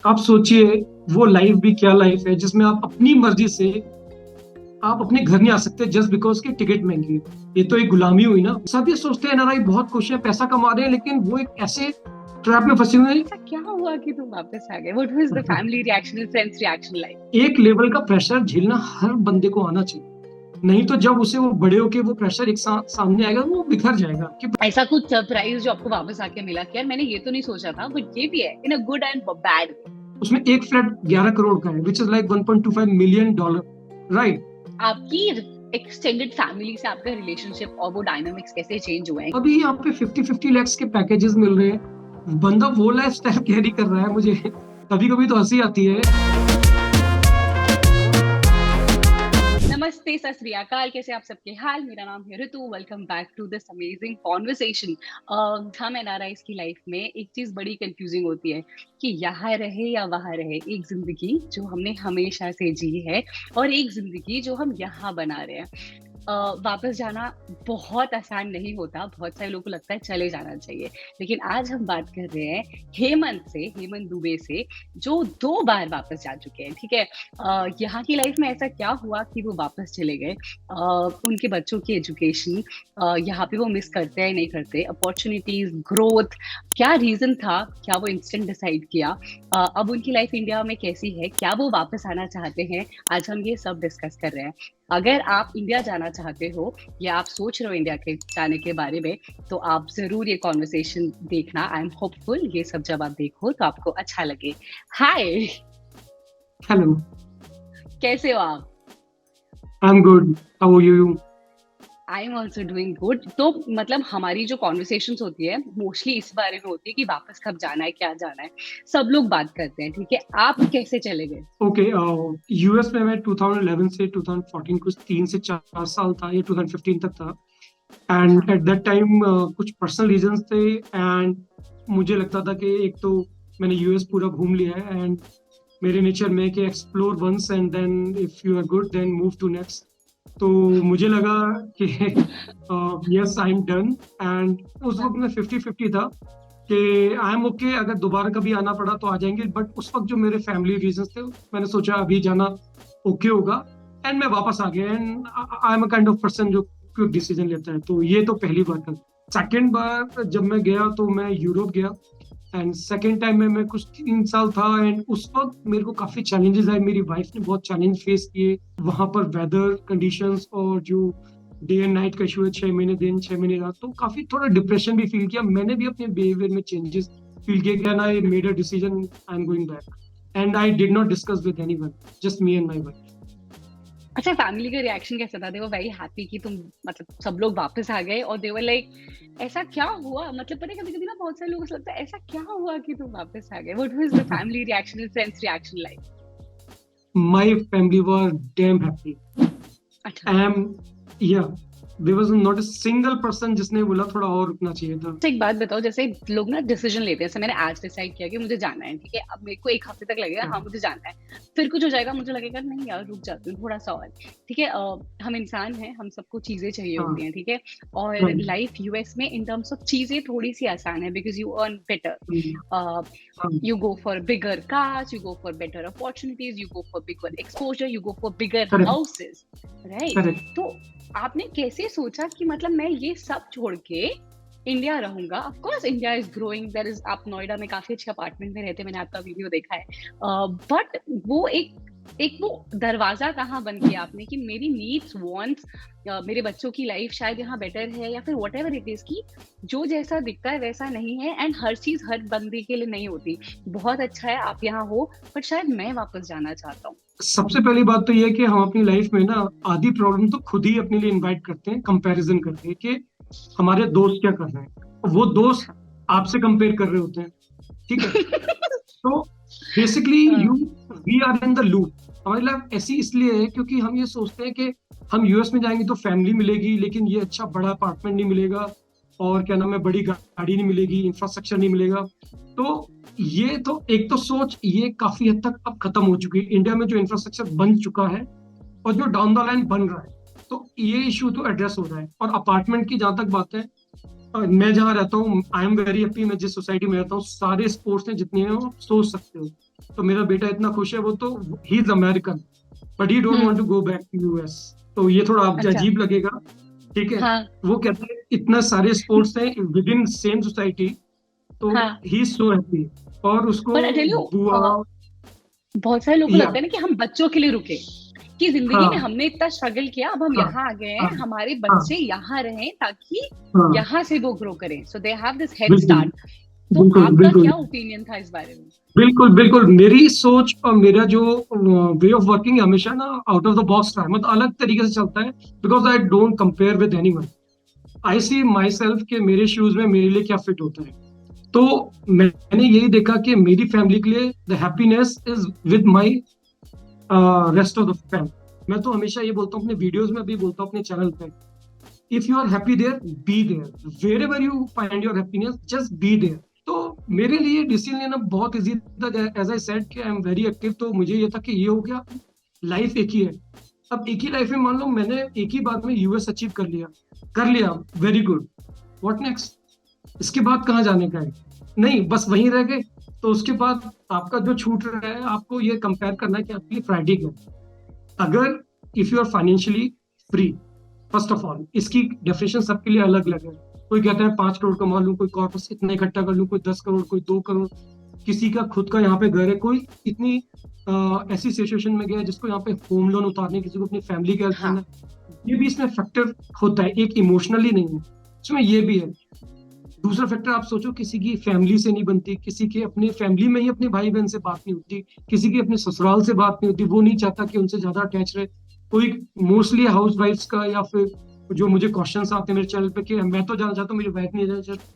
आप सोचिए, वो लाइफ भी क्या लाइफ है जिसमें आप अपनी मर्जी से आप अपने घर नहीं आ सकते जस्ट बिकॉज की टिकट महंगी है। ये तो एक गुलामी हुई ना। सब ये सोचते हैं एनआरआई बहुत खुश है, पैसा कमा रहे हैं, लेकिन वो एक ऐसे ट्रैप में फंसे हुए ऐसा क्या हुआ कि तुम वापस आ गए? व्हाट वाज द हैं। Family reaction, friends reaction like? एक लेवल का प्रेशर झेलना हर बंदे को आना चाहिए, नहीं तो जब उसे वो बड़े होके वो प्रेशर एक सामने आएगा वो बिखर जाएगा कि ऐसा कुछ सरप्राइज जो आपको वापस आके मिला कि यार मैंने ये तो नहीं सोचा था, बट ये भी है in a good and bad way? उसमें एक फ्लैट 11 करोड़ का है, which is like $1.25 million, right. आपकी एक्सटेंडेड फैमिली से आपका रिलेशनशिप और वो डायनामिक्स कैसे चेंज हुए हैं? अभी यहाँ पे 50-50 lakhs के पैकेजेस मिल रहे हैं, बंदा वो लाइफ स्टाइल कैरी कर रहा है। मुझे कभी कभी तो हंसी आती है। नमस्ते, सत श्री अकाल, कैसे आप सबके हाल? मेरा नाम है Ritu. Welcome back to this amazing conversation. हम एनआरआईज की लाइफ में एक चीज बड़ी कंफ्यूजिंग होती है कि यहाँ रहे या वहाँ रहे। एक जिंदगी जो हमने हमेशा से जी है और एक जिंदगी जो हम यहाँ बना रहे हैं। वापस जाना बहुत आसान नहीं होता। बहुत सारे लोगों को लगता है चले जाना चाहिए, लेकिन आज हम बात कर रहे हैं हेमंत दुबे से, जो 2 बार वापस जा चुके हैं। ठीक है, यहाँ की लाइफ में ऐसा क्या हुआ कि वो वापस चले गए? उनके बच्चों की एजुकेशन यहाँ पे वो मिस करते हैं नहीं करते, अपॉर्चुनिटीज, ग्रोथ, क्या रीजन था? क्या वो इंस्टेंट डिसाइड किया? अब उनकी लाइफ इंडिया में कैसी है? क्या वो वापस आना चाहते हैं? आज हम ये सब डिस्कस कर रहे हैं। अगर आप इंडिया जाना चाहते हो या आप सोच रहे हो इंडिया के जाने के बारे में, तो आप जरूर ये कॉन्वर्सेशन देखना। आई एम होपफुल ये सब जब आप देखो तो आपको अच्छा लगे। हाय, हेलो, कैसे हो आप? I am good, how are you? I am also doing good. तो मतलब हमारी जो कॉन्वर्सेशन होती है मोस्टली इस बारे में होती है कि वापस कब जाना है, क्या जाना है। सब लोग बात करते हैं। ठीक है, आप कैसे चले गए? ओके, यूएस में मैं 2011 से 2014, कुछ 3 से 4 साल था, ये 2015 तक था। एंड हाँ। एट दैट टाइम कुछ पर्सनल रीजंस थे। एंड मुझे लगता था कि एक तो मैंने यूएस पूरा घूम लिया है, एंड मेरे नेचर में कि explore once and then if you are good then move to next. तो मुझे लगा कि yes, I am done. And उस वक्त मैं 50-50 था कि आई एम ओके, अगर दोबारा कभी आना पड़ा तो आ जाएंगे। बट उस वक्त जो मेरे फैमिली रीजंस थे, मैंने सोचा अभी जाना ओके होगा, एंड मैं वापस आ गया। And I am a kind of person जो क्विक डिसीजन लेता है। तो ये तो पहली बार था। सेकेंड बार जब मैं गया तो मैं यूरोप गया, एंड सेकेंड टाइम में मैं कुछ 3 साल था। एंड उस वक्त मेरे को काफी चैलेंजेस आए, मेरी वाइफ ने बहुत चैलेंज फेस किए वहां पर, वेदर कंडीशंस और जो डे एंड नाइट का इशू है, 6 महीने दिन 6 महीने रात। तो काफी थोड़ा डिप्रेशन भी फील किया मैंने भी, अपने बिहेवियर में चेंजेस फील किए। And I made a decision, I am going back. And I did not discuss with anyone, just me and my wife. अच्छा, फैमिली का रिएक्शन कैसा था? दे वर वेरी हैप्पी कि तुम, मतलब सब लोग वापस आ गए, और दे वर लाइक ऐसा क्या हुआ? मतलब पता है कभी कभी ना बहुत सारे लोगों को लगता है ऐसा क्या हुआ कि तुम वापस आ गए? What was the family reaction, friends reaction like? My family were damn happy. अच्छा, I am, yeah, there was not a single person जिसने बोला थोड़ा और रुकना चाहिए था। तो एक बात बताओ, जैसे लोग ना डिसीजन लेते हैं, जैसे मैंने आज डिसाइड किया कि मुझे जाना है। ठीक है, अब मेरे को 1 हफ्ते तक लगेगा, हाँ मुझे जाना है। फिर कुछ हो जाएगा, मुझे लगेगा नहीं यार रुक जाती हूँ थोड़ा सा और। ठीक है, हम इंसान हैं, हम सबको चीजें चाहिए हाँ, होती हैं। ठीक है, और right, लाइफ यूएस में इन टर्म्स ऑफ चीजें थोड़ी सी आसान है, बिकॉज यू अर्न बेटर। हाँ, You go for bigger cars, you go for better opportunities, you go for bigger exposure, you go for bigger correct, houses, right? correct. तो आपने कैसे सोचा कि मतलब मैं ये सब छोड़ के इंडिया रहूंगा? Of course India is growing, there is, आप नोएडा में काफी अच्छे अपार्टमेंट में रहते हैं, मैंने आपका वीडियो देखा है। बट वो एक एक वो दरवाजा कहाँ बंद किया आपने कि मेरी नीड्स वांट्स, मेरे बच्चों की लाइफ शायद यहाँ बेटर है, या फिर वट एवर इट इज, की जो जैसा दिखता है वैसा नहीं है। एंड हर चीज हर बंदे के लिए नहीं होती। बहुत अच्छा है आप यहाँ हो, बट शायद मैं वापस जाना चाहता हूँ। सबसे पहली बात तो ये है कि हम अपनी लाइफ में ना आधी प्रॉब्लम तो खुद ही अपने लिए इनवाइट करते हैं, कंपैरिजन करते हैं कि हमारे दोस्त क्या कर रहे हैं, वो दोस्त आपसे कंपेयर कर रहे होते हैं। ठीक है, तो बेसिकली हाँ, you we are in the loop. हमारी लाइफ ऐसी इसलिए है क्योंकि हम ये सोचते हैं कि हम यूएस में जाएंगे तो फैमिली मिलेगी, लेकिन ये अच्छा बड़ा अपार्टमेंट नहीं मिलेगा, और क्या नाम है, बड़ी गाड़ी नहीं मिलेगी, इंफ्रास्ट्रक्चर नहीं मिलेगा। तो ये तो एक तो सोच ये काफी हद तक अब खत्म हो चुकी है। इंडिया में जो इंफ्रास्ट्रक्चर बन चुका है और जो डाउन द लाइन बन रहा है, तो ये इशू तो एड्रेस हो रहा है। और अपार्टमेंट की जहां तक बात है, मैं जहाँ रहता हूँ, आई एम वेरी हैप्पी। मैं जिस सोसाइटी में रहता हूँ, सारे स्पोर्ट्स हैं जितने हैं, आप सोच सकते हो। तो मेरा बेटा इतना खुश है, वो तो, he is American but he don't hmm. Want to go back to US. तो ये थोड़ा आप अच्छा। अजीब लगेगा, ठीक है। हाँ। वो कहते हैं इतना सारे स्पोर्ट्स हैं विद इन सेम सोसाइटी, तो हाँ। He is so happy. और उसको पर आई टेल यू, बुआ, बहुत सारे लोगों को या, लगता है ना कि हम बच्चों के लिए रुके, कि जिंदगी में हाँ हमने इतना स्ट्रगल किया, अब हम हाँ यहाँ आ गए हैं, हाँ हमारे हाँ बच्चे यहाँ रहें ताकि हाँ, यहाँ से वो ग्रो करें, सो दे हैव दिस हेड बिल्कुल स्टार्ट। तो बिल्कुल आपका बिल्कुल क्या ओपिनियन था इस बारे में? बिल्कुल बिल्कुल। मेरी सोच और मेरा जो वे ऑफ वर्किंग हमेशा ना आउट ऑफ द बॉक्स था, मतलब अलग तरीके से चलता है। Because I don't compare with anyone. I see myself के मेरे शूज में मेरे लिए क्या फिट होता है। तो मैंने यही देखा कि मेरी फैमिली के लिए the happiness is with my rest of the family. मैं तो हमेशा ये बोलता हूँ, अपने वीडियोस में भी बोलता हूँ, अपने चैनल पे, if you are happy there, be there, wherever you find your happiness, just be there. तो मेरे लिए डिसीजन लेना बहुत इजी था। एज आई सेड कि आई एम वेरी एक्टिव, तो मुझे ये था कि ये हो गया, लाइफ एक ही है। अब एक ही लाइफ में मान लो मैंने एक ही बार में यूएस अचीव कर लिया, वेरी गुड। What next? इसके बाद कहाँ जाने का है? नहीं, बस वहीं रह गए। तो उसके बाद आपका जो छूट रहा है, आपको ये कंपेयर करना है कि आपके लिए प्रायोरिटी क्या है। अगर if you are financially free, first of all इसकी डेफिनेशन सबके लिए अलग अलग है। कोई कहता है 5 करोड़ कमा लूं, कोई कॉर्पस इतना इकट्ठा कर लूं, कोई 10 करोड़, कोई 2 करोड़, किसी का खुद का यहाँ पे घर है, कोई इतनी ऐसी सिचुएशन में गया है जिसको यहाँ पे होम लोन उतारने, किसी को अपनी फैमिली का हेल्प हाँ। करना है। ये भी इसमें फैक्टर होता है, एक इमोशनली नहीं है, इसमें ये भी है। दूसरा फैक्टर आप सोचो, किसी की फैमिली से नहीं बनती, किसी के अपने फैमिली में ही अपने भाई बहन से बात नहीं होती, किसी की अपने ससुराल से बात नहीं होती, वो नहीं चाहता कि उनसे ज्यादा अटैच रहे। कोई मोस्टली हाउस वाइफ्स का, या फिर जो मुझे क्वेश्चंस आते हैं मेरे चैनल पे कि मैं तो जाना चाहता हूँ, मेरी वाइफ नहीं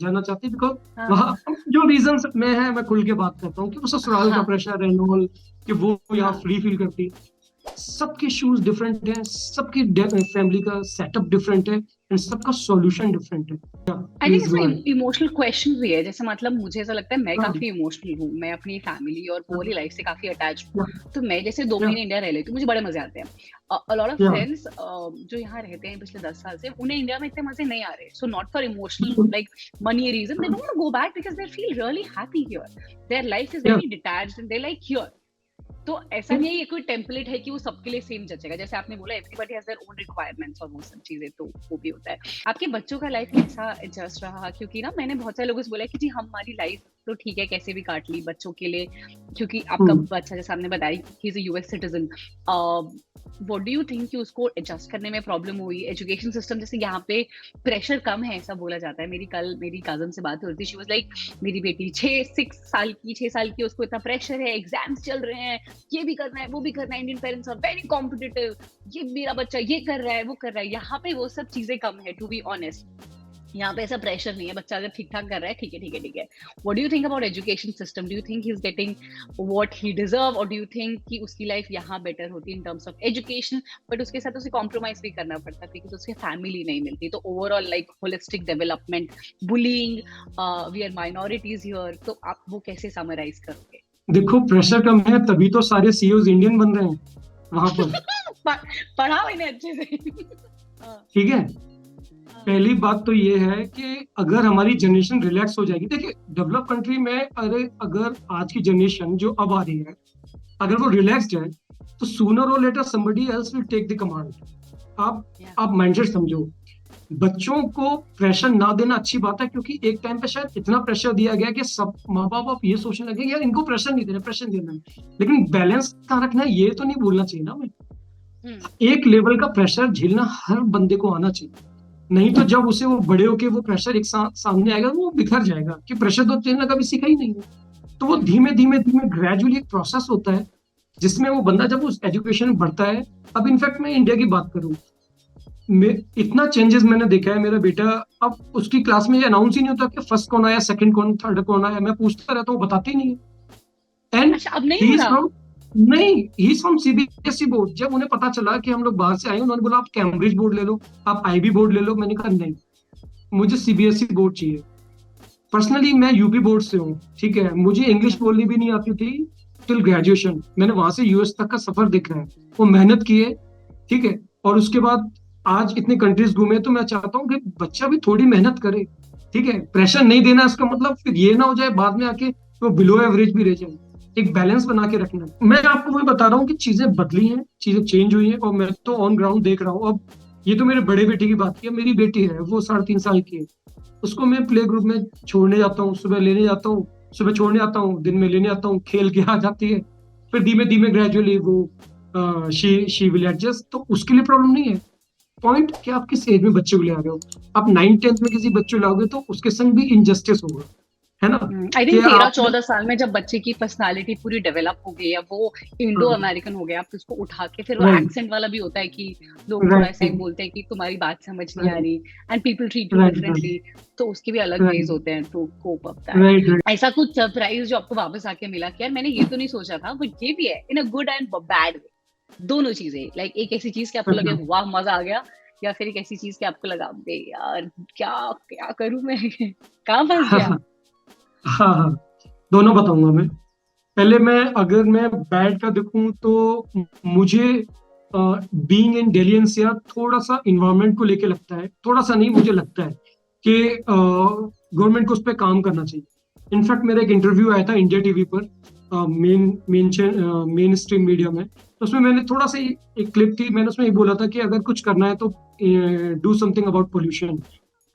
जाना चाहती, बिकॉज हाँ। वहाँ जो रीजन में है, मैं खुल के बात करता हूँ कि वो ससुराल का हाँ। प्रेशर है, नॉल, कि वो यहाँ हाँ। फ्री फील करती है। सबके शूज डिफरेंट हैं, सबकी फैमिली का सेटअप डिफरेंट है, एंड सबका सॉल्यूशन डिफरेंट है। आई थिंक प्लीज गो इसमें अहेड। इमोशनल क्वेश्चन भी है, जैसे मतलब मुझे ऐसा लगता है मैं हाँ, काफी इमोशनल हूँ, मैं अपनी फैमिली और वो वाली लाइफ से काफी अटैच या, हूँ। तो मैं जैसे दो या, महीने इंडिया रह लेती हूँ, मुझे बड़े मजे आते हैं। अ लॉट ऑफ या, फ्रेंड्स जो यहाँ रहते हैं पिछले 10 साल से, उन्हें इंडिया में इतने मजे नहीं आ रहे, सो नॉट फॉर इमोशनल बिल्कुल, like money reason, they don't want to go back because they feel really happy here, their life is yeah, very detached and they like here. तो ऐसा नहीं है ये कोई टेम्पलेट है कि वो सबके लिए सेम जचेगा, जैसे आपने बोला everybody has their own requirements और वो सब चीजें, तो वो भी होता है। आपके बच्चों का लाइफ कैसा एडजस्ट रहा? क्योंकि ना मैंने बहुत सारे लोगों से बोला है कि जी हमारी लाइफ तो ठीक है कैसे भी काट ली बच्चों के लिए, क्योंकि आपका हम्म, बच्चा जैसे आपने बताया he is a US citizen, what do you think कि उसको एडजस्ट करने में प्रॉब्लम हुई? एजुकेशन सिस्टम जैसे यहाँ पे प्रेशर कम है ऐसा बोला जाता है। मेरी कजन से बात हो रही थी, शी वाज लाइक मेरी बेटी 6 साल की, उसको इतना प्रेशर है, एग्जाम्स चल रहे हैं, ये भी करना है, वो भी करना है, Indian parents are very competitive, ये मेरा बच्चा ये कर रहा है, वो कर रहा है। यहाँ पे वो सब चीजें कम है, टू बी ऑनेस्ट। यहाँ पे ऐसा प्रेशर नहीं है, बच्चा अगर ठीक ठाक कर रहा है, ठीक है ठीक है ठीक है। What do you think about education system? Do you think he is getting what he deserve, और डू यू थिंक कि उसकी लाइफ यहाँ बेटर होती in terms of education, but उसके साथ उसे कॉम्प्रोमाइज भी करना पड़ता है बिकॉज उसकी फैमिली नहीं मिलती? तो overall like holistic development, bullying, we are minorities here, तो आप वो कैसे समराइज करोगे? देखो, प्रेशर कम है तभी तो सारे सीईओज इंडियन बन रहे हैं वहां पर, पढ़ा मैंने अच्छे से। हाँ। ठीक है। हाँ। पहली बात तो ये है कि अगर हमारी जनरेशन रिलैक्स हो जाएगी, देखिए डेवलप कंट्री में, अरे अगर आज की जनरेशन जो अब आ रही है, अगर वो रिलैक्स्ड है, तो सूनर और later somebody else will take the command। आप Yeah. आप माइंडसेट समझो। बच्चों को प्रेशर ना देना अच्छी बात है, क्योंकि एक टाइम पे शायद इतना प्रेशर दिया गया कि सब माँ बाप अब ये सोचने लगे यार इनको प्रेशर नहीं देना, प्रेशर देना है, लेकिन बैलेंस कहाँ रखना है ये तो नहीं भूलना चाहिए ना हमें। हम्म। एक लेवल का प्रेशर झेलना हर बंदे को आना चाहिए, नहीं तो जब उसे वो बड़े होके वो प्रेशर एक सामने आएगा, वो बिखर जाएगा कि प्रेशर तो झेलना कभी सीखा ही नहीं है। तो वो हम्म। धीमे धीमे धीमे ग्रेजुअली एक प्रोसेस होता है, जिसमें वो बंदा जब उस एजुकेशन में बढ़ता है। अब इनफैक्ट मैं इंडिया की बात करूं, इतना चेंजेस मैंने देखा है। मेरा बेटा, अब उसकी क्लास में ये अनाउंस ही नहीं होता कि फर्स्ट कौन आया, सेकंड कौन, थर्ड कौन आया, मैं पूछता रहता हूँ, बताते ही नहीं है। एंड अच्छा, अब नहीं ही हो इज रहा? फ्रॉम, नहीं, he is from CBSE board. जब उन्हें पता चला कि हम लोग बाहर से आए, उन्होंने बोला आप कैम्ब्रिज बोर्ड ले लो, आप आईबी बोर्ड ले लो। मैंने कहा नहीं, मुझे सीबीएसई बोर्ड चाहिए। पर्सनली मैं यूपी बोर्ड से हूँ, ठीक है, मुझे इंग्लिश बोलनी भी नहीं आती थी टिल ग्रेजुएशन। मैंने वहां से यूएस तक का सफर देखा है, वो मेहनत की है, ठीक है। और उसके बाद आज इतने कंट्रीज घूमे, तो मैं चाहता हूँ कि बच्चा भी थोड़ी मेहनत करे। ठीक है, प्रेशर नहीं देना इसका मतलब फिर ये ना हो जाए बाद में आके वो बिलो एवरेज भी रह जाए। एक बैलेंस बना के रखना है। मैं आपको वही बता रहा हूँ कि चीजें बदली हैं, चीजें चेंज हुई हैं, और मैं तो ऑन ग्राउंड देख रहा हूँ अब। ये तो मेरे बड़े बेटे की बात की है, मेरी बेटी है वो 3.5 साल की है। उसको मैं प्ले ग्रुप में छोड़ने जाता हूँ, सुबह लेने जाता हूँ, सुबह छोड़ने आता हूँ, दिन में लेने आता हूँ, खेल के आ जाती है। फिर धीमे धीमे ग्रेजुअली वो शी विल एडजस्ट, तो उसके लिए प्रॉब्लम नहीं है। पॉइंट कि आप किस एज में बच्चे को ले आ रहे हो। आप 9th 10th में किसी बच्चे को लाओगे तो उसके संग भी इनजस्टिस होगा, है ना। आई कि थिंक तेरह आपने चौदह साल में जब बच्चे की पर्सनालिटी पूरी डेवलप हो गई है, वो इंडो हाँ, अमेरिकन हो गया, आप उसको उठा के फिर वो राइट, एक्सेंट वाला भी होता है कि लोग थोड़ा ऐसा ही राइट, बोलते हैं कि तुम्हारी बात समझ नहीं आ राइट, रही, and people treat you right, differently. तो उसके भी अलग वेज राइट, होते हैं to cope up right, that. ऐसा कुछ सरप्राइज जो आपको वापस आके मिला कि यार मैंने ये तो नहीं सोचा था, बट ये भी है, in a good and bad way, दोनों चीजें, लाइक एक ऐसी चीज कि आपको लगे राइट। वाह मजा आ गया, या फिर एक ऐसी चीज कि आपको लगा बे यार क्या क्या करूं मैं कहाँ फंस हाँ, गया। हाँ, हाँ, दोनों बताऊंगा मैं। पहले मैं, अगर मैं बैड का देखूं तो मुझे बीइंग इन दिल्ली एनसीआर थोड़ा सा इन्वायरमेंट को लेके लगता है, थोड़ा सा नहीं मुझे लगता है कि गवर्नमेंट को उस पर काम करना चाहिए। इनफैक्ट मेरा एक इंटरव्यू आया था इंडिया टीवी पर, main main main stream media में, तो उसमें मैंने थोड़ा सा एक क्लिप थी, मैंने उसमें ये बोला था कि अगर कुछ करना है तो डू समथिंग अबाउट पोल्यूशन।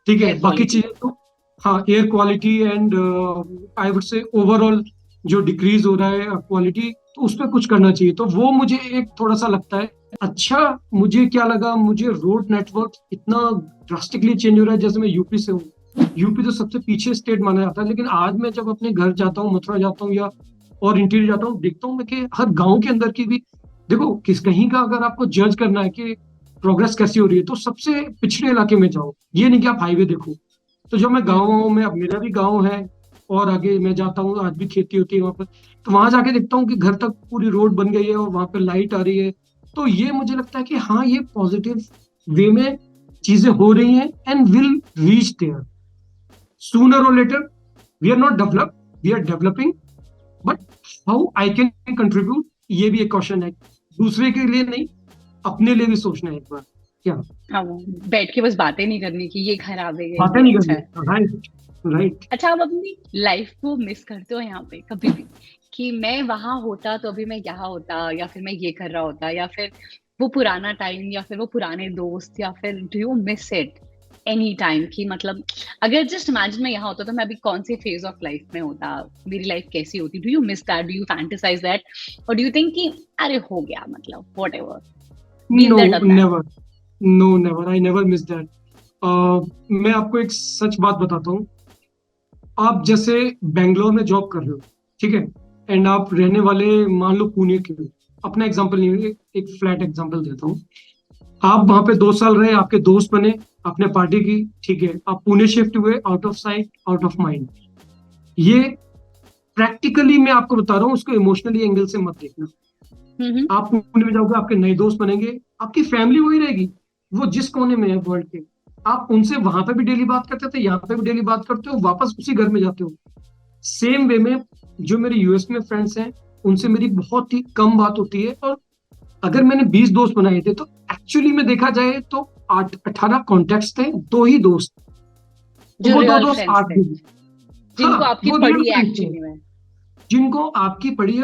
ठीक है, एयर बाकी क्वालिटी। चीजें तो, हाँ, air quality and I would say overall जो डिक्रीज हो रहा है क्वालिटी, तो उस पर कुछ करना चाहिए। तो वो मुझे एक थोड़ा सा लगता है। अच्छा, मुझे क्या लगा, मुझे रोड नेटवर्क इतना ड्रास्टिकली चेंज हो रहा है। जैसे मैं यूपी से हूँ, यूपी तो सबसे पीछे स्टेट माना जाता है, लेकिन आज मैं जब अपने घर जाता हूँ, मथुरा जाता हूँ या और इंटीरियर जाता हूँ, देखता हूँ मैं कि हर गांव के अंदर की भी, देखो किस कहीं का अगर आपको जज करना है कि प्रोग्रेस कैसी हो रही है, तो सबसे पिछड़े इलाके में जाओ, ये नहीं कि आप हाईवे देखो। तो जब मैं गाँव में, अब मेरा भी गाँव है और आगे मैं जाता हूँ, आज भी खेती होती है वहां पर, तो वहां जाके देखता हूँ कि घर तक पूरी रोड बन गई है और वहां पे लाइट आ रही है। तो ये मुझे लगता है कि हाँ, ये पॉजिटिव वे में चीजें हो रही हैं and will reach there sooner और later. We are not develop, we are developing, but how I can contribute, ये भी एक क्वेश्चन है। दूसरे के लिए नहीं, अपने लिए भी सोचना है एक बार। क्या हाँ, वो बैठ के बस बातें नहीं करनी कि ये खराब है या बातें ये नहीं अच्छा करनी, है। Right, right. अच्छा, आप अपनी लाइफ को मिस करते हो यहाँ पे कभी भी कि मैं वहां होता तो अभी मैं यहाँ होता, या फिर मैं ये कर रहा होता, या फिर वो पुराना टाइम, या फिर वो पुराने दोस्त, या फिर do you miss it any time कि मतलब अगर जस्ट इमेजिन मैं यहाँ होता तो मैं अभी कौन से फेज ऑफ लाइफ में होता, मेरी लाइफ कैसी होती, do you miss that, do you fantasize that, और डू यू थिंक कि अरे हो गया मतलब whatever, been no, there done that. Never, no, never, I never miss that. मैं आपको एक सच बात बताता हूँ। आप जैसे बेंगलोर में जॉब कर रहे हो, ठीक है, एंड आप रहने वाले मान लो पुणे के हो। अपना एग्जांपल नहीं, एक फ्लैट एग्जांपल देता हूँ। आप वहां पे 2 साल रहे, आपके दोस्त बने, आपने पार्टी की, ठीक है, आप पुणे शिफ्ट हुए, out of sight out of mind. ये प्रैक्टिकली मैं आपको बता रहा हूँ, उसको इमोशनली एंगल से मत देखना। हम्म। आप पुणे में जाओगे, आपके नए दोस्त बनेंगे, आपकी फैमिली वही रहेगी, वो जिस कोने में है वर्ल्ड के। आप उनसे वहां पे भी डेली बात करते थे, यहाँ पे भी डेली बात करते हो, वापस उसी घर में जाते हो। सेम वे में जो मेरे यूएस में फ्रेंड्स हैं, उनसे मेरी बहुत ही कम बात होती है। और अगर मैंने 20 दोस्त बनाए थे, तो एक्चुअली में देखा जाए तो 18 कॉन्टेक्ट थे, 2 ही दोस्त। जो वो दो रियल दोस्त फ्रेंड्स आज थे, भी हैं। जिनको हाँ, आपकी वो रियल पड़ी है फ्रेंड्स हैं, एक्चुअली में। जिनको आपकी पड़ी है,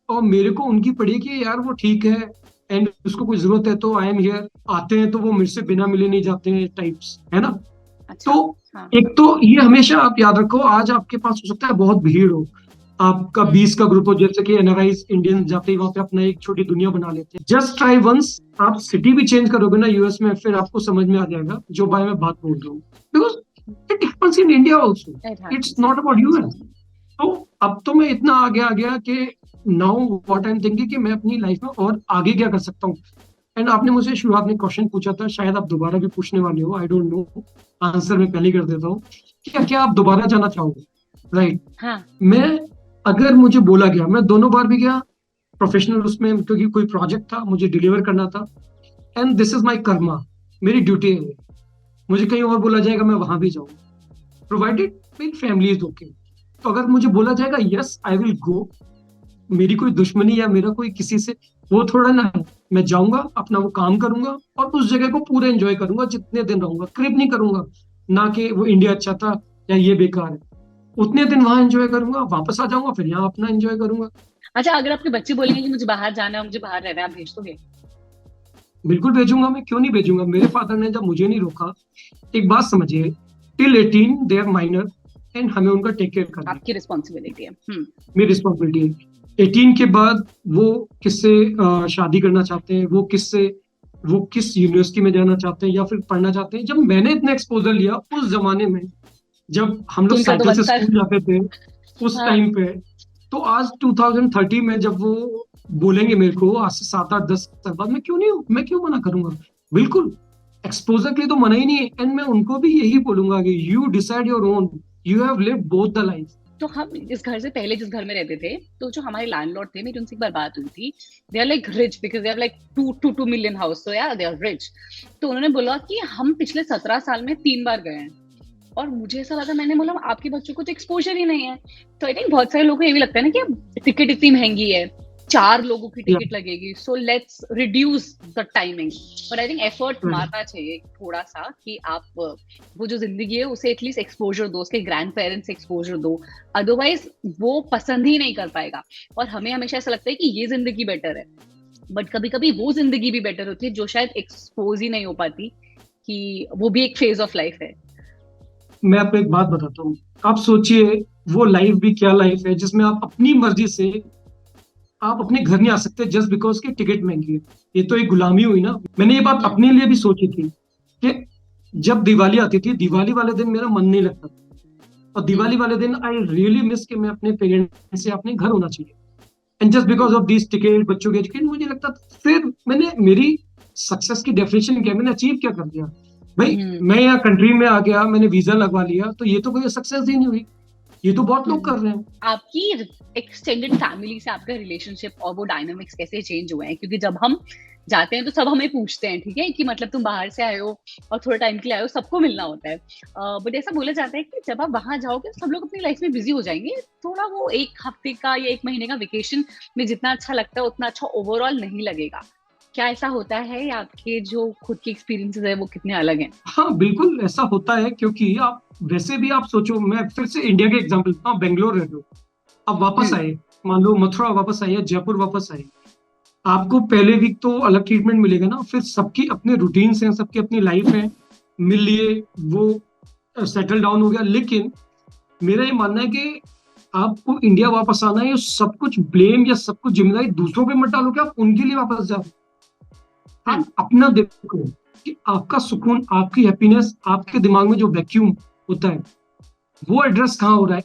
और मेरे को उनकी पड़ी है कि यार वो ठीक है, एंड उसको कोई जरूरत है तो आई एम हियर। आते हैं तो वो मेरे से बिना मिले नहीं जाते हैं, टाइप्स, है ना। तो अच्छा। हाँ। एक तो ये हमेशा आप याद रखो, आज आपके पास हो सकता है बहुत भीड़ हो, आपका हम्म। 20 का ग्रुप हो, जैसे कि एनआरआईज इंडियन जाते ही वहां पे अपना एक छोटी दुनिया बना लेते हैं। जस्ट ट्राई वंस, आप सिटी भी चेंज करोगे ना यूएस में, फिर आपको समझ में आ जाएगा जो भाई मैं बात बोल रहा हूँ। Because it happens in India also, it it's happens, not about US. Absolutely. तो अब तो मैं इतना आगे आ गया कि now what I am thinking कि मैं अपनी लाइफ में और आगे क्या कर सकता हूँ। एंड आपने मुझे शुरुआत में क्वेश्चन पूछा था, शायद आप दोबारा भी पूछने वाले हो, आई डोंट नो। आंसर मैं पहले ही कर देता हूँ। क्या क्या आप दोबारा जाना चाहोगे, राइट? हाँ। मैं, अगर मुझे बोला गया, मैं दोनों बार भी गया प्रोफेशनल उसमें, क्योंकि कोई प्रोजेक्ट था मुझे डिलीवर करना था, and this is my Karma, मेरी ड्यूटी है। मुझे कहीं और बोला जाएगा, मैं वहां भी जाऊंगा, प्रोवाइडेड मेरी फैमिली इज ओके। तो अगर मुझे बोला जाएगा यस आई विल गो, मेरी कोई दुश्मनी या मेरा कोई किसी से वो थोड़ा ना है। मैं जाऊंगा, अपना वो काम करूंगा और उस जगह को पूरा एंजॉय करूंगा, जितने दिन रहूंगा, क्रिप नहीं करूंगा। ना कि वो इंडिया अच्छा था या ये बेकार है। उतने दिन वहां एंजॉय करूंगा, वापस आ जाऊंगा, फिर यहाँ अपना एंजॉय करूंगा। अच्छा, अगर आपके बच्चे बोलेंगे कि मुझे बाहर जाना है, मुझे बाहर रहना है, आप भेज दोगे? बिल्कुल भेजूंगा, मैं क्यों नहीं भेजूंगा। मेरे फादर ने जब मुझे नहीं रोका, एक बात समझिए, till 18 they are minor and हमें उनका टेक केयर करना है, आपकी रिस्पॉन्सिबिलिटी है। मेरी रिस्पॉन्सिबिलिटी है। 18 के बाद वो किससे शादी करना चाहते हैं, वो किस यूनिवर्सिटी में जाना चाहते हैं या फिर पढ़ना चाहते हैं, जब मैंने इतना एक्सपोजर लिया उस जमाने में, जब हम तो लोग उनका तो साइकिल से बनता है। स्कूल जाते थे उस हाँ। टाइम पे। तो आज 2030 में जब वो बोलेंगे मेरे को, आज से 7 8 10 साल बाद, मैं क्यों मना करूंगा। बिल्कुल, एक्सपोजर के लिए तो मना ही नहीं है। एंड मैं उनको भी यही बोलूंगा कि you decide your own, you have lived both the life. तो हम इस घर से पहले जिस घर में रहते थे, तो जो हमारे लैंडलॉर्ड थे, मेरी उनसे एक बार बात हुई थी। They are like rich because they have like 2 million house, so यार दे आर रिच। तो उन्होंने बोला कि हम पिछले 17 साल में 3 बार गए हैं। और मुझे ऐसा लगा, मैंने बोला आपके बच्चों को तो एक्सपोजर ही नहीं है। तो आई थिंक बहुत सारे लोगों को ये भी लगता है ना कि टिकट इतनी महंगी है, 4 लोगों की टिकट लगेगी, so let's reduce the timing. But I think effort मारना चाहिए थोड़ा सा कि आप वो जो जिंदगी है उसे एटलीस्ट एक्सपोजर दो, उसके ग्रैंड पेरेंट्स एक्सपोजर दो। अदरवाइज वो पसंद ही नहीं कर पाएगा। और हमें हमेशा ऐसा लगता है कि ये जिंदगी बेटर है, बट कभी कभी वो जिंदगी भी बेटर होती है जो शायद एक्सपोज ही नहीं हो पाती, कि वो भी एक फेज ऑफ लाइफ है। मैं आपको एक बात बताता हूँ, आप सोचिए, वो लाइफ भी क्या लाइफ है जिसमें आप अपनी मर्जी से आप अपने घर नहीं आ सकते जस्ट बिकॉज की टिकट महंगी है। ये तो एक गुलामी हुई ना। मैंने ये बात अपने लिए भी सोची थी कि जब दिवाली आती थी, दिवाली वाले दिन मेरा मन नहीं लगता था, और दिवाली वाले दिन आई रियली मिस कि मैं अपने पेरेंट्स से अपने घर होना चाहिए। And just because of this ticket, बच्चों के टिकट, मुझे लगता था, फिर मैंने मेरी सक्सेस की डेफिनेशन क्या, मैंने अचीव क्या कर दिया भाई। हम्म। मैं यहाँ कंट्री में आ गया, मैंने वीजा लगवा लिया, तो ये तो कोई सक्सेस ही नहीं हुई। ये तो बहुत लोग कर रहे हैं। आपकी एक्सटेंडेड फैमिली से आपका रिलेशनशिप और वो डायनामिक्स कैसे चेंज हुए हैं? क्योंकि जब हम जाते हैं तो सब हमें पूछते हैं, ठीक है, कि मतलब तुम बाहर से आए हो और थोड़े टाइम के लिए आए हो, सबको मिलना होता है। बट ऐसा बोला जाता है कि जब आप वहां जाओगे तो सब लोग अपनी लाइफ में बिजी हो जाएंगे, थोड़ा वो 1 हफ्ते का या 1 महीने का वेकेशन में जितना अच्छा लगता है उतना अच्छा ओवरऑल नहीं लगेगा। क्या ऐसा होता है, या आपके जो खुद के एक्सपीरियंसेस है वो कितने अलग हैं? हाँ, बिल्कुल ऐसा होता है, क्योंकि आप वैसे भी आप सोचो, मैं फिर से इंडिया के एग्जांपल देता हूँ। बेंगलोर रह रहे हो, अब वापस हम्म। आए, मान लो मथुरा वापस आए या जयपुर वापस आए, आपको पहले वीक तो अलग ट्रीटमेंट मिलेगा ना, फिर सबकी अपने रूटीन्स हैं, सबकी अपनी लाइफ है, मिल लिए, वो सेटल डाउन हो गया। लेकिन मेरा ये मानना है कि आपको इंडिया वापस आना है, ये सब कुछ ब्लेम या सब कुछ जिम्मेदारी दूसरों पे मत डालो कि आप उनके लिए वापस जाओ। हम्म। आप अपना देखो कि आपका सुकून, आपकी हैप्पीनेस, आपके दिमाग में जो वैक्यूम होता है, वो एड्रेस कहाँ हो रहा है।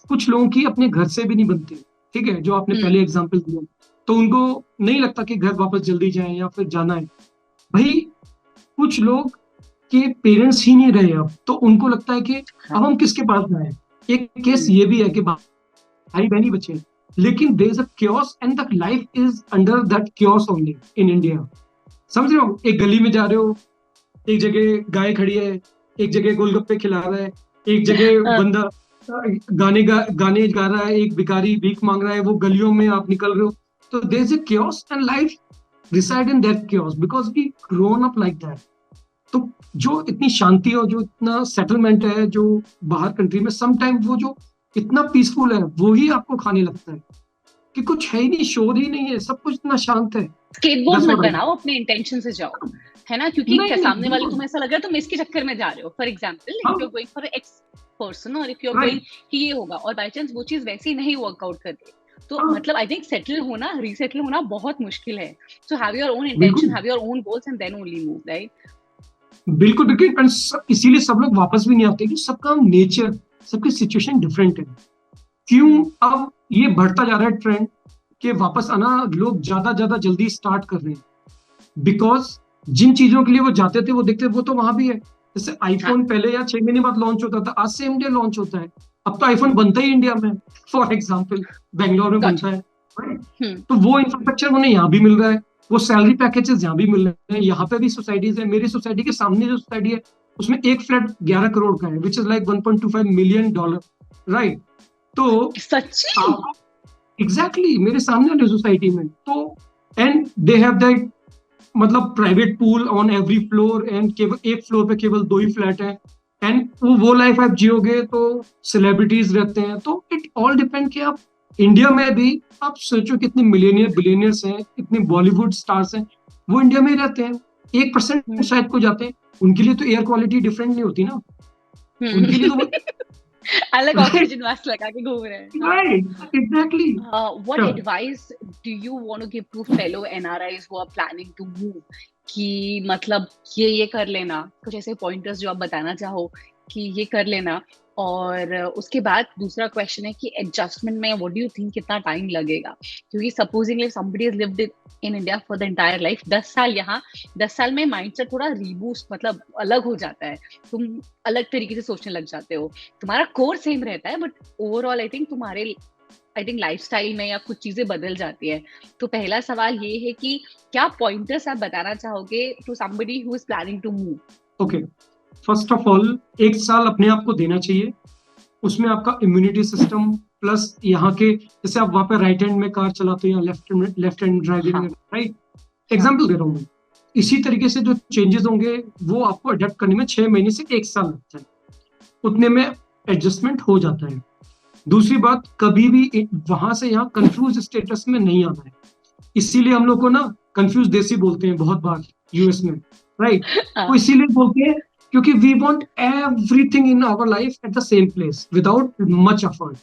कुछ लोगों की अपने घर से भी नहीं बनती, ठीक है, जो आपने हम्म। पहले एग्जांपल दिया, तो उनको नहीं लगता कि घर वापस जल्दी जाए या फिर जाना है। भाई, कुछ लोग के पेरेंट्स ही नहीं रहे अब, तो उनको लगता है कि हाँ। अब हम किसके पास जाएं। एक केस ये भी है कि भाई बहन ही बचे हैं, लेकिन there is a chaos and the life is under that chaos only in India. समझ रहे हो, एक गली में जा रहे हो, एक जगह गाय खड़ी है, एक जगह गोलगप्पे खिला रहा है, एक जगह बंदा गाने गा रहा है, एक भिखारी भीख मांग रहा है, वो गलियों में आप निकल रहे हो। तो there is a chaos and life reside in that chaos because we grown up like that. तो जो इतनी शांति और जो इतना सेटलमेंट है जो बाहर कंट्री में, सम टाइम वो जो इतना पीसफुल है, वो ही आपको खाने लगता है कि कुछ है ही नहीं, शोर ही नहीं है, सब कुछ इतना शांत है। स्केटबोर्ड दैट्स मत व्हाट आई। बनाओ, अपने इंटेंशन से जाओ, है ना? क्योंकि नहीं क्या नहीं, सामने वाले बिल्कुल। तुम्हें ऐसा लग रहा है तुम इसके चक्कर में जा रहे हो। फॉर एग्जाम्पल, इफ यू हाँ, are going for X person, और if you are going right. कि ये होगा, और बाय चांस वो चीज वैसे ही नहीं वर्कआउट कर रही, तो हाँ, मतलब आई थिंक सेटल होना, रीसेटल होना बहुत मुश्किल है। So have your own intention, बिल्कुल have your own goals, and then only move, right? बिल्कुल बिल्कुल। एंड इसीलिए सब लोग वापस भी नहीं आते कि सबका नेचर, सबकी सिचुएशन डिफरेंट है। क्यों अब ये बढ़ता जा रहा है ट्रेंड कि वापस आना लोग ज्यादा ज्यादा जल्दी स्टार्ट कर रहे हैं, बिकॉज जिन चीजों के लिए वो जाते थे वो देखते वो तो वहां भी है। जैसे हाँ। आईफोन पहले या 6 महीने बाद लॉन्च होता था, आज सेम डे लॉन्च होता है। अब तो आईफोन बनता ही इंडिया में, फॉर एग्जाम्पल बेंगलोर में गॉट बनता है, right? यू। तो वो इंफ्रास्ट्रक्चर उन्हें यहाँ भी मिल रहा है, वो सैलरी पैकेजेस यहाँ भी मिल रहे हैं, यहाँ पे भी सोसाइटीज है। मेरी सोसाइटी के सामने जो सोसाइटी है, उसमें एक फ्लैट 11 करोड़ का है, which is like $1.25 million, right. तो सच्ची? आप एग्जैक्टली मेरे सामने वाली सोसाइटी में, तो एंड दे हैव दैट, मतलब private pool on every floor, and केवल एक फ्लोर पे केवल 2 ही फ्लैट है। एंड वो लाइफ आप जियोगे तो सेलिब्रिटीज रहते हैं, तो इट ऑल डिपेंड कि आप इंडिया में भी आप सोचो कितने मिलियनियर बिलियनियर्स हैं, इतने बॉलीवुड स्टार्स हैं, वो इंडिया में ही रहते हैं। 1% हम्म। शायद को जाते हैं, उनके लिए तो एयर क्वालिटी डिफरेंट नहीं होती ना, उनके लिए तो वो अलग राइट, ऑक्सीजन मास्क लगा के घूम रहे हैं, हाँ। Right, exactly. What advice do you want to give to fellow NRIs who are planning to move? कि मतलब ये कर लेना, कुछ ऐसे पॉइंटर्स जो आप बताना चाहो कि ये कर लेना। और उसके बाद दूसरा क्वेश्चन है कि एडजस्टमेंट में व्हाट डू यू थिंक कितना टाइम लगेगा? क्योंकि supposedly somebody has lived in India for the entire life, 10 साल यहाँ, 10 साल में माइंडसेट थोड़ा रीबूस्ट मतलब अलग हो जाता है, तुम अलग तरीके से सोचने लग जाते हो। तुम्हारा कोर सेम रहता है but overall I think lifestyle में या कुछ चीजें बदल जाती है। तो पहला सवाल ये है कि क्या पॉइंटर्स आप बताना चाहोगे to somebody who is planning to move? Okay, first of all 1 साल अपने आप को देना चाहिए, उसमें आपका इम्यूनिटी सिस्टम प्लस यहाँ के, जैसे आप वहां पे राइट हैंड में कार चलाते हो या लेफ्ट हैंड ड्राइविंग में, हाँ, राइट, हाँ। एग्जाम्पल दे रहा हूँ मैं। इसी तरीके से जो चेंजेस होंगे वो आपको अडेप्ट करने में 6 महीने से 1 साल लगता है, उतने में एडजस्टमेंट हो जाता है। दूसरी बात, कभी भी वहां से यहाँ कंफ्यूज स्टेटस में नहीं आना है, इसीलिए हम लोग को ना कंफ्यूज देसी बोलते हैं बहुत बार यूएस में, राइट। वो हाँ। इसीलिए बोलते हैं क्योंकि we want everything in our life at the same place without much effort.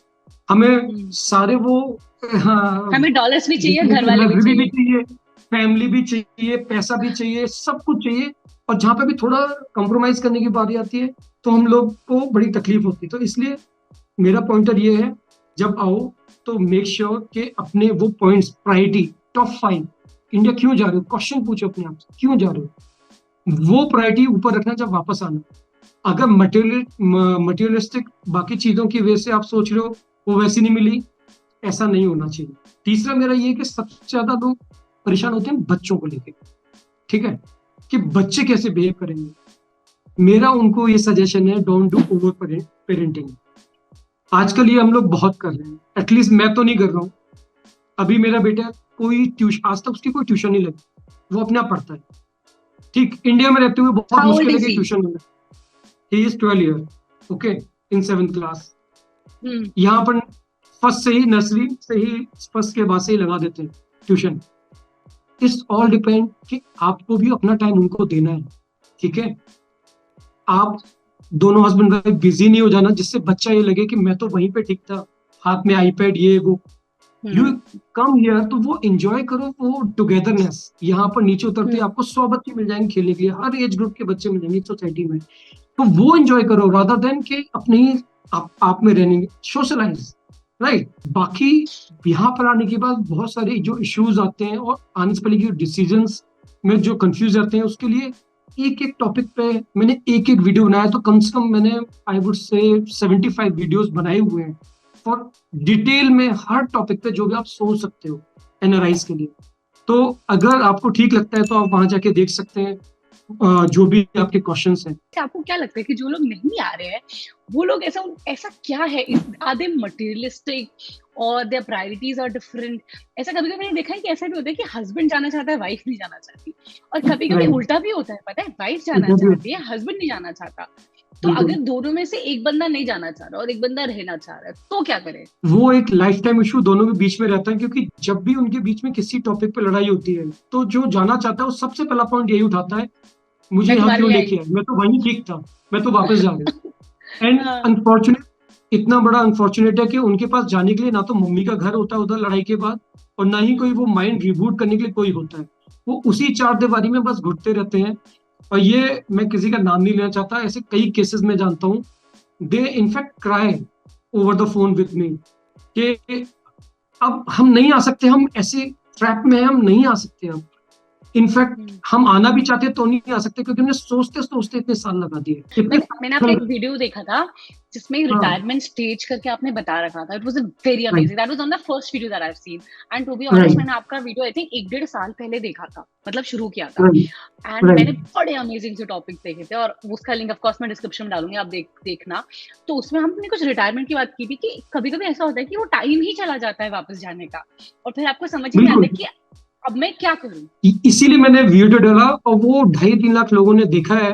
हमें हम्म। सारे वो हमें डॉलर्स भी चाहिए, घर वाले भी लग्जरी भी चाहिए। चाहिए, फैमिली भी चाहिए, पैसा भी चाहिए, सब कुछ चाहिए, और जहां पे भी थोड़ा कंप्रोमाइज करने की बारी आती है तो हम लोग को बड़ी तकलीफ होती है। तो इसलिए मेरा पॉइंटर ये है, जब आओ तो मेक श्योर कि अपने वो पॉइंट्स प्रायोरिटी टॉप 5, इंडिया क्यों जा रहे हो, क्वेश्चन पूछो अपने आप से क्यों जा रहे हो, वो प्रायोरिटी ऊपर रखना जब वापस आना। अगर मटेरियलिस्टिक बाकी चीजों की वजह से आप सोच रहे हो वो वैसी नहीं मिली, ऐसा नहीं होना चाहिए। तीसरा मेरा ये है कि सबसे ज्यादा लोग परेशान होते हैं बच्चों को लेके, ठीक है, कि बच्चे कैसे बिहेव करेंगे। मेरा उनको ये सजेशन है, डोंट डू ओवर पेरेंटिंग। आजकल ये हम लोग बहुत कर रहे हैं, एटलीस्ट मैं तो नहीं कर रहा हूँ। अभी मेरा बेटा कोई ट्यूशन, आज तक उसकी कोई ट्यूशन नहीं लगी, वो अपने आप पढ़ता है, ठीक। इंडिया में रहते हुए बहुत हाउ ओल्ड मुश्किल है इज कि ही? ट्यूशन मिले। He is 12 year, okay, in 7th class. Hmm. यहाँ पर फर्स्ट से ही, नर्सरी से ही, फर्स्ट के बाद से ही लगा देते हैं ट्यूशन। इट्स ऑल डिपेंड कि आपको भी अपना टाइम उनको देना है, ठीक है। आप दोनों हस्बैंड वाइफ बिजी नहीं हो जाना जिससे बच्चा ये लगे कि मैं तो वहीं पे ठीक था, हाथ में आईपैड ये वो। You hmm. कम हियर तो वो एंजॉय करो, वो टुगेदरनेस। यहाँ पर नीचे उतरते हम्म। आपको 100 बच्चे मिल जाएंगे खेलने के लिए, हर एज ग्रुप के बच्चे मिलेंगे सोसाइटी में, तो वो एंजॉय करो रादर देन कि अपने ही आप में रहने, सोशलाइज, राइट। बाकी यहाँ पर आने के बाद बहुत सारे जो इश्यूज आते हैं और आने से पहले की डिसीजंस में जो कंफ्यूज रहते हैं, उसके लिए एक एक टॉपिक पे मैंने एक एक वीडियो बनाया, तो कम से कम मैंने आई वुड से 75 वीडियोस बनाए हुए हैं और डिटेल में हर टॉपिक पे जो भी आप सोच सकते हो एनालाइज के लिए। तो अगर आपको ठीक लगता है तो आप वहां जाके देख सकते हैं जो भी आपके क्वेश्चंस हैं। आपको क्या लगता है कि जो लोग नहीं आ रहे हैं वो लोग ऐसा ऐसा क्या है, आर दे मटेरियलिस्टिक और देयर प्रायोरिटीज आर डिफरेंट? ऐसा कभी कभी मैंने देखा है कि ऐसा भी होता है कि हस्बैंड जाना चाहता है, वाइफ नहीं जाना चाहती, और कभी कभी राइट, उल्टा भी होता है, पता है, वाइफ जाना चाहती है, हस्बैंड नहीं जाना चाहता। तो बिल्कुल। अगर दोनों में से एक बंदा नहीं जाना चाह रहा और एक बंदा रहना चाह रहा है तो क्या करे? वो एक लाइफ टाइम इशू दोनों के बीच में रहता है, क्योंकि जब भी उनके बीच में किसी टॉपिक पे लड़ाई होती है तो जो जाना चाहता है वो सबसे पहला पॉइंट यही उठाता है, मुझे मैं यहाँ तुम्हारे क्यों लिए लेके आई। आए, मैं तो वहीं ठीक था, मैं तो वापस जा रहा हूँ। एंड हाँ। अनफॉर्चुनेट, इतना बड़ा अनफॉर्चुनेट है कि उनके पास जाने के लिए ना तो मम्मी का घर होता है उधर लड़ाई के बाद, और ना ही कोई वो माइंड रिबूट करने के लिए कोई होता है। वो उसी चार दीवारी में बस घुटते रहते हैं। और ये मैं किसी का नाम नहीं लेना चाहता, ऐसे कई केसेस में जानता हूँ, they in fact cry over the phone with me कि अब हम नहीं आ सकते, हम ऐसे ट्रैप में हैं, हम नहीं आ सकते अब। इनफैक्ट हम्म। हम आना भी चाहते तो नहीं आ सकते, क्योंकि हमने सोचते सोचते इतने साल लगा दिए, इतने मैंने आपका साल। एक वीडियो देखा था जिसमें हाँ, रिटायरमेंट स्टेज करके आपने बता रखा था। It was very right, amazing, that was on the first video that I have seen. And to be honest, right, मैंने आपका वीडियो आई थिंक 1 डेढ़ साल पहले देखा था, मतलब शुरू किया था। राइट, एंड मैंने राइट। बड़े अमेजिंग से टॉपिक देखे थे और उसका लिंक ऑफ कोर्स मैं डिस्क्रिप्शन में डालूंगी, आप देखना। तो उसमें हमने कुछ रिटायरमेंट की बात की थी कि कभी कभी ऐसा होता है कि वो टाइम ही चला जाता है वापस जाने का, और फिर आपको समझ ही नहीं आता बिल्कुल, कि अब मैं क्या करूं। इसीलिए मैंने वीडियो डाला और वो 2.5-3 लाख लोगों ने देखा है।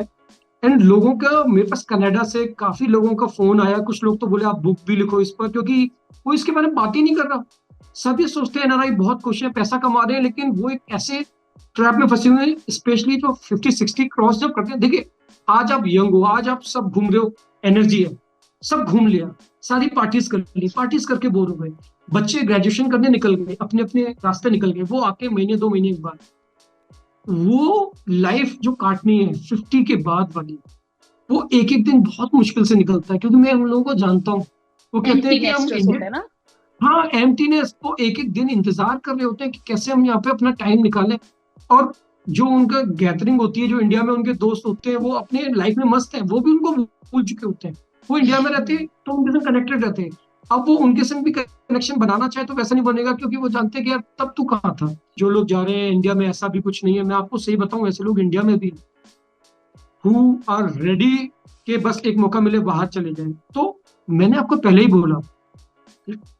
एंड लोगों का, मेरे पास कनाडा से काफी लोगों का फोन आया, कुछ लोग तो बोले आप बुक भी लिखो इस पर, क्योंकि कोई इसके बारे में बात ही नहीं कर रहा। सब ये सोचते हैं एनआरआई बहुत खुश है, पैसा कमा रहे हैं, लेकिन वो एक ऐसे ट्रैप में फंसे हुए हैं, स्पेशली जो 50-60 क्रॉस जब करते हैं। देखिए, आज आप यंग हो, आज आप सब घूम रहे हो, एनर्जी है, सब घूम लिया, सारी पार्टीज कर ली, पार्टीज करके बोर हो गए, बच्चे ग्रेजुएशन करने निकल गए, अपने अपने रास्ते निकल गए, वो आके महीने 2 महीने के बाद वो लाइफ जो काटनी है 50 के बाद वाली, वो एक एक दिन बहुत मुश्किल से निकलता है, क्योंकि मैं उन लोगों को जानता हूँ। वो कहते हैं एम्प्टी कि हम नेस्टर्स होते इंडियन, हैं ना। हाँ, एम्प्टीनेस, वो एक एक दिन इंतजार कर रहे होते हैं कि कैसे हम यहाँ पे अपना टाइम निकालें। और जो उनका गैदरिंग होती है, जो इंडिया में उनके दोस्त होते हैं, वो अपने लाइफ में मस्त है, वो भी उनको भूल चुके होते हैं। वो इंडिया में रहते हैं तो उनके संग कनेक्टेड रहते हैं। अब वो उनके संग भी कनेक्शन बनाना चाहे तो वैसा नहीं बनेगा, क्योंकि वो जानते हैं कि यार तब तू कहाँ था। जो लोग जा रहे हैं इंडिया में, ऐसा भी कुछ नहीं है, मैं आपको सही बताऊं, ऐसे लोग इंडिया में भी हु आर रेडी के बस एक मौका मिले बाहर चले जाएं। तो मैंने आपको पहले ही बोला,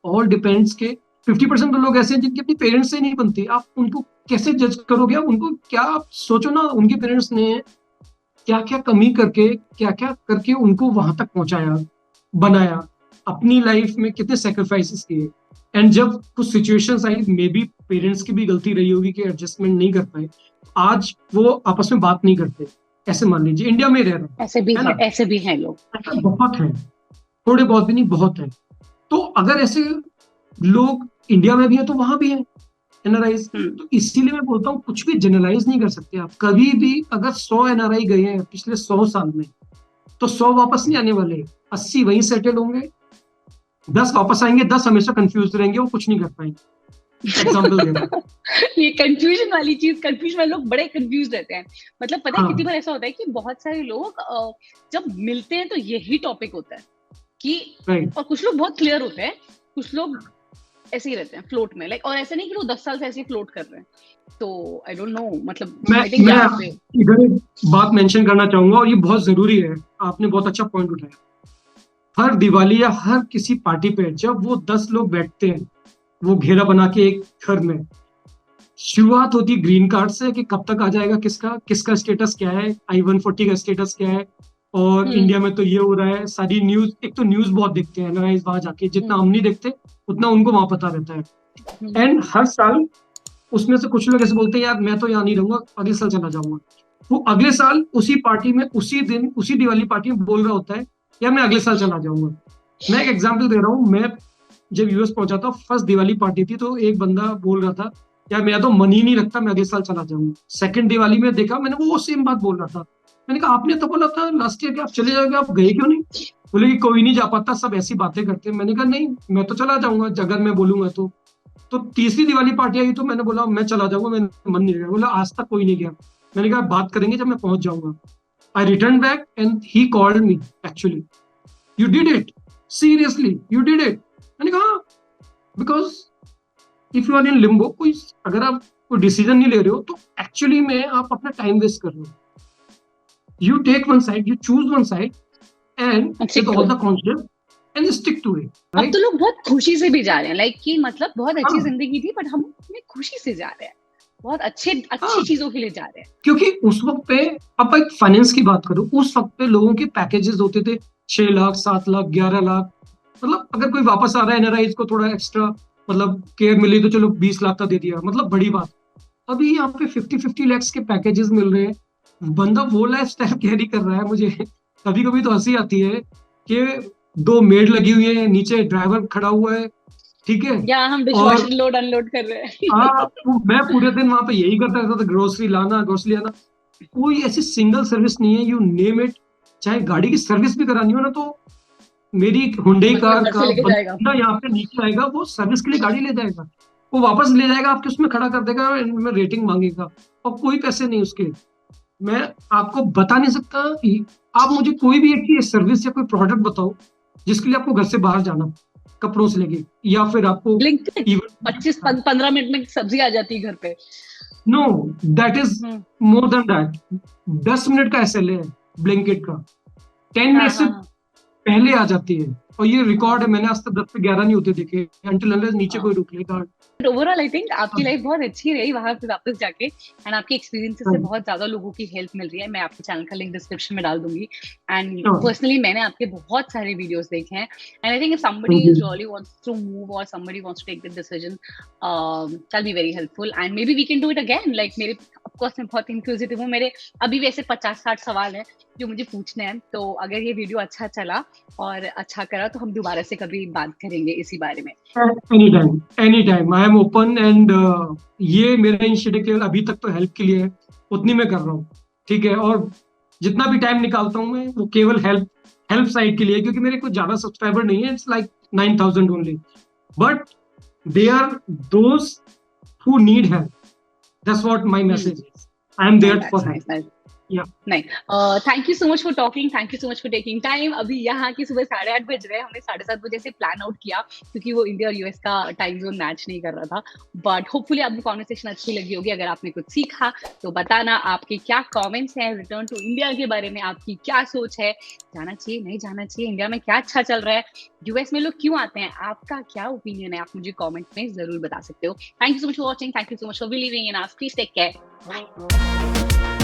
ऑल डिपेंड्स के 50% तो लोग ऐसे हैं जिनके अपने पेरेंट्स से नहीं बनती। आप उनको कैसे जज करोगे? आप उनको क्या, आप सोचो ना, उनके पेरेंट्स ने क्या क्या कमी करके, क्या क्या करके उनको वहां तक पहुंचाया, बनाया, अपनी लाइफ में कितने सेक्रीफाइसेस किए। एंड जब कुछ situations I, may be parents की भी गलती रही होगी कि एडजस्टमेंट नहीं कर पाए, आज वो आपस में बात नहीं करते। ऐसे मान लीजिए इंडिया में रह रहे हैं, ऐसे भी है है, ना, ऐसे भी हैं लोग। ऐसा बहुत है, थोड़े बहुत भी नहीं, बहुत है। तो अगर ऐसे लोग इंडिया में भी है तो वहां भी है एनआरआईज। हम्म। तो इसीलिए मैं बोलता हूँ कुछ भी जनरलाइज नहीं कर सकते आप कभी भी। अगर 100 एनआरआई गए हैं पिछले 100 साल में, तो 100 वापस नहीं आने वाले, 80 वहीं सेटल होंगे, 10 वापस आएंगे, 10 हमेशा कंफ्यूज रहेंगे, वो कुछ नहीं कर पाएंगे। एग्जाम्पल दे रहा हूँ। ये कंफ्यूजन वाली चीज, कंफ्यूजन वाले लोग बड़े कंफ्यूज रहते हैं। मतलब पता है कितनी हाँ, बार ऐसा होता है कि बहुत सारे लोग जब मिलते हैं तो यही टॉपिक होता है कि, राइट। और कुछ लोग बहुत क्लियर होते हैं, कुछ लोग ऐसे ही रहते हैं फ्लोट में, लाइक, और ऐसा नहीं कि वो 10 साल से ऐसे ही फ्लोट कर रहे हैं। तो आई डोंट नो, मतलब मैं आई थिंक मैं यहाँ पे इधर एक बात मेंशन करना चाहूंगा, और ये बहुत जरूरी है, आपने बहुत अच्छा पॉइंट उठाया। हर दिवाली या हर किसी पार्टी पे जब वो 10 लोग बैठते हैं, वो घेरा बना के एक घर में, शुरुआत होती है ग्रीन कार्ड से कि कब तक आ जाएगा, किसका किसका स्टेटस क्या है, I-140 का स्टेटस क्या है, और हम्म। इंडिया में तो ये हो रहा है। सारी न्यूज, एक तो न्यूज बहुत देखते हैं ना, इस वहां जाके जितना हम्म। हम नहीं देखते उतना उनको वहां पता रहता है। हम्म। एंड हर साल उसमें से कुछ लोग ऐसे बोलते हैं, यार मैं तो यहाँ नहीं रहूंगा, अगले साल चला जाऊंगा। वो अगले साल उसी पार्टी में, उसी दिन, उसी दिवाली पार्टी में बोल रहा होता है, यार मैं अगले साल चला जाऊंगा। मैं एक एग्जाम्पल दे रहा हूँ, मैं जब यूएस पहुंचा था, फर्स्ट दिवाली पार्टी थी, तो एक बंदा बोल रहा था, यार मेरा तो मन ही नहीं लगता, मैं अगले साल चला जाऊंगा। सेकंड दिवाली में देखा मैंने, वो सेम बात बोल रहा था। मैंने कहा आपने तो बोला था लास्ट ईयर कि आप चले जाओगे, आप गए क्यों नहीं? बोले कि कोई नहीं जा पाता, सब ऐसी बातें करते हैं। मैंने कहा नहीं, मैं तो चला जाऊंगा अगर मैं बोलूंगा तो तीसरी दिवाली पार्टी आई तो मैंने बोला मैं चला जाऊंगा, मैं मन नहीं लगा। बोला आज तक कोई नहीं गया। मैंने कहा बात करेंगे जब मैं पहुंच जाऊंगा। I return back and he called me, actually, you did it, seriously you did it. मैंने कहा because if you are in limbo, कोई, अगर आप कोई डिसीजन नहीं ले रहे हो तो एक्चुअली में आप अपना टाइम वेस्ट कर रहे हो। You take one side, you choose one side and stick with to all it। The conscious and stick to it, अब तो राइट। लोग बहुत खुशी से भी जा रहे हैं, लाइक कि मतलब बहुत अच्छी हाँ, जिंदगी थी बट हम अपनी खुशी से जा रहे हैं, बहुत अच्छे अच्छी हाँ, चीजों के लिए जा रहे हैं। क्योंकि उस वक्त पे, अब एक फाइनेंस की बात करो, उस वक्त पे लोगों के पैकेजेस होते थे 6 लाख, 7 लाख, 11 लाख। मतलब अगर कोई वापस आ रहा है एनआरआई को थोड़ा एक्स्ट्रा, मतलब केयर मिली तो चलो 20 लाख का दे दिया, मतलब बड़ी बात। अभी यहाँ पे 50-50 लैक्स के पैकेजेस मिल रहे हैं, बंदा वो लाइफ स्टाइल कैरी कर रहा है। मुझे कभी कभी तो हंसी आती है कि 2 मेड लगी हुई है, नीचे ड्राइवर खड़ा हुआ है, ठीक है, या हम और डिशवॉशर लोड अनलोड कर रहे हाँ, हैं। मैं पूरे दिन वहां पे यही करता रहता था, ग्रोसरी लाना, ग्रोसरी आना। कोई ऐसी सिंगल सर्विस नहीं है, यू नेम इट। चाहे गाड़ी की सर्विस भी करानी हो ना, तो मेरी हुंडई बंदा कार घर से का लेके जाएगा। बंदा यहाँ पे नीचे आएगा, वो सर्विस के लिए गाड़ी ले जाएगा, वो वापस ले जाएगा, आपके उसमें खड़ा कर देगा, में रेटिंग मांगेगा, और कोई पैसे नहीं उसके। मैं आपको बता नहीं सकता। आप मुझे कोई भी एक सर्विस या कोई प्रोडक्ट बताओ जिसके लिए आपको घर से बाहर जाना, कपड़ों से लेके, या फिर आपको ब्लिंकिट, पच्चीस इवन, 15 मिनट में सब्जी आ जाती है घर पे। No, that is hmm. More than that. 10 minute का एसएलए है ब्लिंकिट का, 10 मिनट हाँ से हाँ हाँ। पहले आ जाती है। और ये रिकॉर्ड है, मैंने आज तक 10 से 11 नहीं होते देखे, until unless नीचे हाँ। कोई रोक ले guard. But overall I think आपकी हाँ, लाइफ बहुत अच्छी रही वहां पे वापस जाके, एंड आपके एक्सपीरियंसेस से हाँ, बहुत ज्यादा लोगों की हेल्प मिल रही है। मैं आपके चैनल का लिंक डिस्क्रिप्शन में डाल दूंगी। एंड हाँ, पर्सनली मैंने आपके बहुत सारे वीडियोस देखे हैं, and I think if somebody thank you. Is really wants to move और somebody wants to take the decision, that be very helpful, and may be we can do it again. Like मेरे of course मैं बहुत inclusive हूँ, मेरे अभी वैसे 50-60 सवाल हैं जो मुझे पूछने हैं, तो अगर ये वीडियो अच्छा चला और अच्छा करा तो हम दोबारा से कभी बात करेंगे इसी बारे में। Any time I am open, and ये मेरा इनिशिएटिव केवल अभी तक तो हेल्प के लिए है, उतनी मैं कर रहा हूँ, ठीक है। और जितना भी टाइम निकालता हूँ मैं, वो केवल हेल्प हेल्प साइड के लिए है, क्योंकि मेरे कुछ ज्यादा सब्सक्राइबर नहीं है, it's like 9,000 only, but they are those who need help, that's what my hmm. Message is, I am नहीं, there that's for help. Nice. या नहीं, thank you so much for talking, thank you so much for taking time. अभी यहाँ की सुबह 8:30 बज रहे हैं, हमने 7:30 बजे से प्लान आउट किया क्योंकि वो इंडिया और यूएस का टाइम जोन मैच नहीं कर रहा था। बट होपफुली आपको कॉन्वर्सेशन अच्छी लगी होगी। अगर आपने कुछ सीखा तो बताना, आपके क्या कमेंट्स हैं रिटर्न टू इंडिया के बारे में, आपकी क्या सोच है, जाना चाहिए नहीं जाना चाहिए, इंडिया में क्या अच्छा चल रहा है, यूएस में लोग क्यों आते हैं, आपका क्या ओपिनियन है, आप मुझे कॉमेंट में जरूर बता सकते हो। Thank you so much for watching, thank you so much for believing in us, please take care, bye.